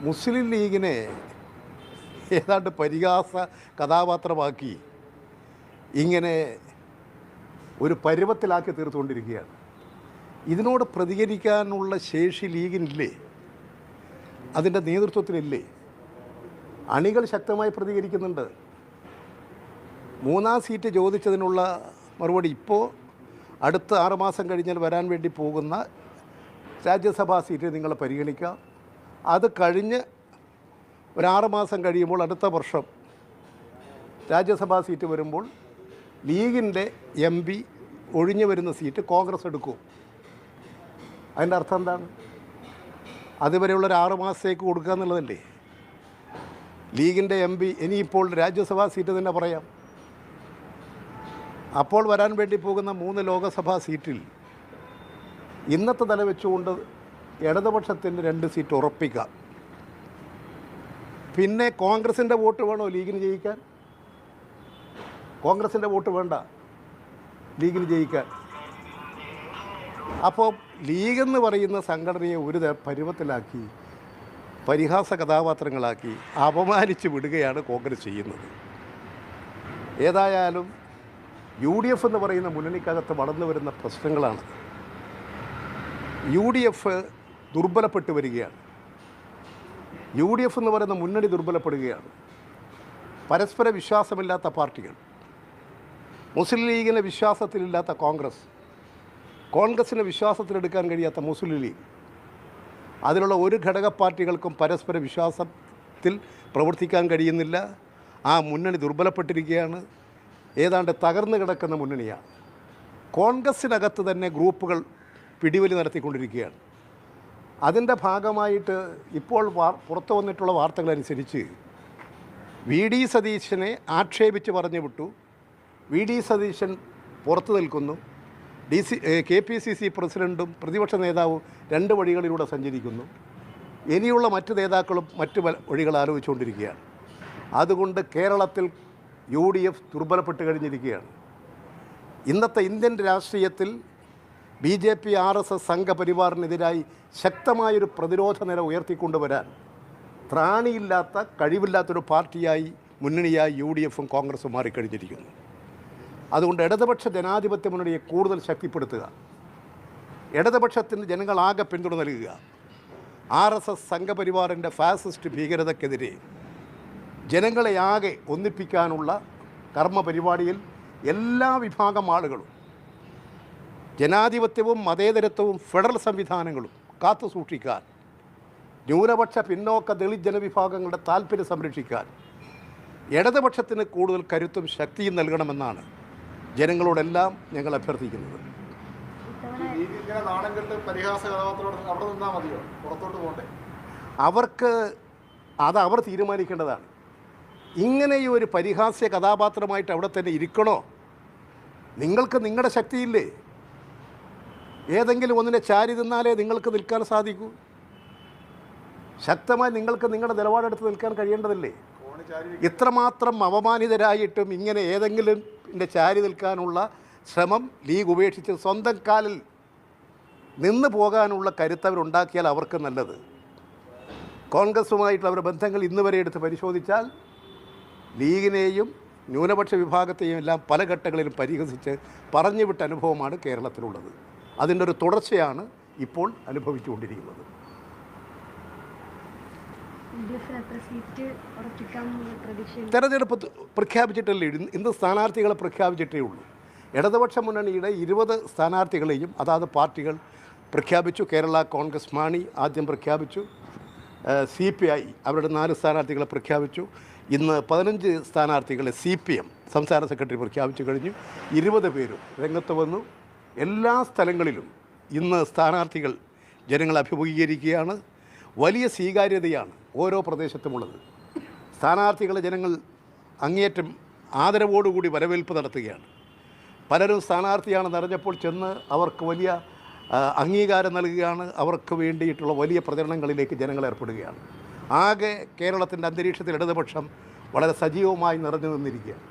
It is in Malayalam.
മുസ്ലിം ലീഗിനെ ഏതാണ്ട് പരിഹാസ കഥാപാത്രമാക്കി ഇങ്ങനെ ഒരു പരുവത്തിലാക്കി തീർത്തുകൊണ്ടിരിക്കുകയാണ്. ഇതിനോട് പ്രതികരിക്കാനുള്ള ശേഷി ലീഗിനില്ലേ? അതിൻ്റെ നേതൃത്വത്തിലില്ലേ? അണികൾ ശക്തമായി പ്രതികരിക്കുന്നുണ്ട്. 3-ാം സീറ്റ് ചോദിച്ചതിനുള്ള മറുപടി ഇപ്പോൾ അടുത്ത 6 മാസം കഴിഞ്ഞാൽ വരാൻ വേണ്ടി പോകുന്ന രാജ്യസഭാ സീറ്റ് നിങ്ങൾ പരിഗണിക്കാം. അത് കഴിഞ്ഞ് ഒരു 6 മാസം കഴിയുമ്പോൾ അടുത്ത വർഷം രാജ്യസഭാ സീറ്റ് വരുമ്പോൾ ലീഗിൻ്റെ MP ഒഴിഞ്ഞു വരുന്ന സീറ്റ് കോൺഗ്രസ് എടുക്കും. അതിൻ്റെ അർത്ഥം എന്താണ്? അതുവരെയുള്ളൊരു 6 മാസത്തേക്ക് കൊടുക്കുക എന്നുള്ളതല്ലേ? ലീഗിൻ്റെ MP ഇനിയിപ്പോൾ രാജ്യസഭാ സീറ്റ് തന്നെ പറയാം. അപ്പോൾ വരാൻ വേണ്ടി പോകുന്ന 3 ലോകസഭാ സീറ്റിൽ ഇന്നത്തെ നില വെച്ചുകൊണ്ട് ഇടതുപക്ഷത്തിന് 2 സീറ്റ് ഉറപ്പിക്കാം. പിന്നെ കോൺഗ്രസിൻ്റെ വോട്ട് വേണോ ലീഗിന് ജയിക്കാൻ? കോൺഗ്രസിൻ്റെ വോട്ട് വേണ്ട ലീഗിന് ജയിക്കാൻ. അപ്പോൾ ലീഗെന്ന് പറയുന്ന സംഘടനയെ ഒരു പരുവത്തിലാക്കി പരിഹാസ കഥാപാത്രങ്ങളാക്കി അപമാനിച്ച് വിടുകയാണ് കോൺഗ്രസ് ചെയ്യുന്നത്. ഏതായാലും UDF എന്ന് പറയുന്ന മുന്നണിക്കകത്ത് വളർന്നു വരുന്ന പ്രശ്നങ്ങളാണ്. UDF ദുർബലപ്പെട്ടു വരികയാണ്. UDF എന്ന് പറയുന്ന മുന്നണി ദുർബലപ്പെടുകയാണ്. പരസ്പര വിശ്വാസമില്ലാത്ത പാർട്ടികൾ, മുസ്ലിം ലീഗിനെ വിശ്വാസത്തിലില്ലാത്ത കോൺഗ്രസിനെ വിശ്വാസത്തിലെടുക്കാൻ കഴിയാത്ത മുസ്ലിം ലീഗ്, അതിലുള്ള ഒരു ഘടക പാർട്ടികൾക്കും പരസ്പര വിശ്വാസത്തിൽ പ്രവർത്തിക്കാൻ കഴിയുന്നില്ല. ആ മുന്നണി ദുർബലപ്പെട്ടിരിക്കുകയാണ്. ഏതാണ്ട് തകർന്നു കിടക്കുന്ന മുന്നണിയാണ്. കോൺഗ്രസ്സിനകത്ത് തന്നെ ഗ്രൂപ്പുകൾ പിടിവലി നടത്തിക്കൊണ്ടിരിക്കുകയാണ്. അതിൻ്റെ ഭാഗമായിട്ട് ഇപ്പോൾ പുറത്തു വന്നിട്ടുള്ള വാർത്തകളനുസരിച്ച് VD സതീശനെ ആക്ഷേപിച്ച് പറഞ്ഞു വിട്ടു. VD സതീശൻ പുറത്തു നിൽക്കുന്നു. KPCC പ്രസിഡൻറ്റും പ്രതിപക്ഷ നേതാവും 2 വഴികളിലൂടെ സഞ്ചരിക്കുന്നു. ഇനിയുള്ള മറ്റ് നേതാക്കളും മറ്റ് വഴികൾ ആലോചിച്ചുകൊണ്ടിരിക്കുകയാണ്. അതുകൊണ്ട് കേരളത്തിൽ UDF ദുർബലപ്പെട്ട് കഴിഞ്ഞിരിക്കുകയാണ്. ഇന്നത്തെ ഇന്ത്യൻ രാഷ്ട്രീയത്തിൽ BJP RSS സംഘപരിവാറിനെതിരായി ശക്തമായൊരു പ്രതിരോധ നില ഉയർത്തിക്കൊണ്ടുവരാൻ ത്രാണിയില്ലാത്ത കഴിവില്ലാത്തൊരു പാർട്ടിയായി മുന്നണിയായി UDFും കോൺഗ്രസും മാറിക്കഴിഞ്ഞിരിക്കുന്നു. അതുകൊണ്ട് ഇടതുപക്ഷ ജനാധിപത്യ മുന്നണിയെ കൂടുതൽ ശക്തിപ്പെടുത്തുക, ഇടതുപക്ഷത്തിന് ജനങ്ങളാകെ പിന്തുണ നൽകുക, RSS സംഘപരിവാറിൻ്റെ ഫാസിസ്റ്റ് ഭീകരതയ്ക്കെതിരെ ജനങ്ങളെ ആകെ ഒന്നിപ്പിക്കാനുള്ള കർമ്മ പരിപാടിയിൽ എല്ലാ വിഭാഗം ആളുകളും ജനാധിപത്യവും മതേതരത്വവും ഫെഡറൽ സംവിധാനങ്ങളും കാത്തു സൂക്ഷിക്കാൻ, ന്യൂനപക്ഷ പിന്നോക്ക ദളിത് ജനവിഭാഗങ്ങളുടെ താൽപ്പര്യം സംരക്ഷിക്കാൻ ഇടതുപക്ഷത്തിന് കൂടുതൽ കരുത്തും ശക്തിയും നൽകണമെന്നാണ് ജനങ്ങളോടെല്ലാം ഞങ്ങൾ അഭ്യർത്ഥിക്കുന്നത്. അവർക്ക് അവർ തീരുമാനിക്കേണ്ടതാണ്. ഇങ്ങനെ ഒരു പരിഹാസ്യ കഥാപാത്രമായിട്ട് അവിടെ തന്നെ ഇരിക്കണോ? നിങ്ങൾക്ക് നിങ്ങളുടെ ശക്തിയില്ലേ? ഏതെങ്കിലും ഒന്നിനെ ചാരി നിന്നാലേ നിങ്ങൾക്ക് നിൽക്കാൻ സാധിക്കൂ. ശക്തമായി നിങ്ങൾക്ക് നിങ്ങളുടെ നിലപാടെടുത്ത് നിൽക്കാൻ കഴിയേണ്ടതല്ലേ? ഇത്രമാത്രം അപമാനിതരായിട്ടും ഇങ്ങനെ ഏതെങ്കിലും ചാരി നിൽക്കാനുള്ള ശ്രമം ലീഗ് ഉപേക്ഷിച്ച് സ്വന്തം കാലിൽ നിന്ന് പോകാനുള്ള കരുത്തവരുണ്ടാക്കിയാൽ അവർക്ക് നല്ലത്. കോൺഗ്രസുമായിട്ടുള്ള അവരുടെ ബന്ധങ്ങൾ ഇന്ന് വരെ എടുത്ത് പരിശോധിച്ചാൽ ലീഗിനെയും ന്യൂനപക്ഷ വിഭാഗത്തെയും എല്ലാം പല ഘട്ടങ്ങളിലും പരിഹസിച്ച് പറഞ്ഞുവിട്ട അനുഭവമാണ് കേരളത്തിലുള്ളത്. അതിൻ്റെ ഒരു തുടർച്ചയാണ് ഇപ്പോൾ അനുഭവിച്ചുകൊണ്ടിരിക്കുന്നത്. തെരഞ്ഞെടുപ്പ് പ്രഖ്യാപിച്ചിട്ടല്ലേ? ഇന്ന് സ്ഥാനാർത്ഥികളെ പ്രഖ്യാപിച്ചിട്ടേ ഉള്ളൂ. ഇടതുപക്ഷ മുന്നണിയുടെ 20 സ്ഥാനാർത്ഥികളെയും അതാത് പാർട്ടികൾ പ്രഖ്യാപിച്ചു. കേരള കോൺഗ്രസ് മാണി ആദ്യം പ്രഖ്യാപിച്ചു. CPI അവരുടെ 4 സ്ഥാനാർത്ഥികളെ പ്രഖ്യാപിച്ചു. ഇന്ന് 15 സ്ഥാനാർത്ഥികളെ CPM സംസ്ഥാന സെക്രട്ടറി പ്രഖ്യാപിച്ചു കഴിഞ്ഞു. 20 പേരും രംഗത്ത് വന്നു. എല്ലാ സ്ഥലങ്ങളിലും ഇന്ന് സ്ഥാനാർത്ഥികൾ ജനങ്ങളെ അഭിമുഖീകരിക്കുകയാണ്. വലിയ സ്വീകാര്യതയാണ് ഓരോ പ്രദേശത്തുമുള്ളത്. സ്ഥാനാർത്ഥികളെ ജനങ്ങൾ അങ്ങേയറ്റം ആദരവോടുകൂടി വരവേൽപ്പ് നടത്തുകയാണ്. പലരും സ്ഥാനാർത്ഥിയാണെന്ന് അറിഞ്ഞപ്പോൾ ചെന്ന് അവർക്ക് വലിയ അംഗീകാരം നൽകുകയാണ്. അവർക്ക് വേണ്ടിയിട്ടുള്ള വലിയ പ്രചരണങ്ങളിലേക്ക് ജനങ്ങൾ ഏർപ്പെടുകയാണ്. ആകെ കേരളത്തിൻ്റെ അന്തരീക്ഷത്തിൽ ഇടതുപക്ഷം വളരെ സജീവമായി നിറഞ്ഞു നിന്നിരിക്കുകയാണ്.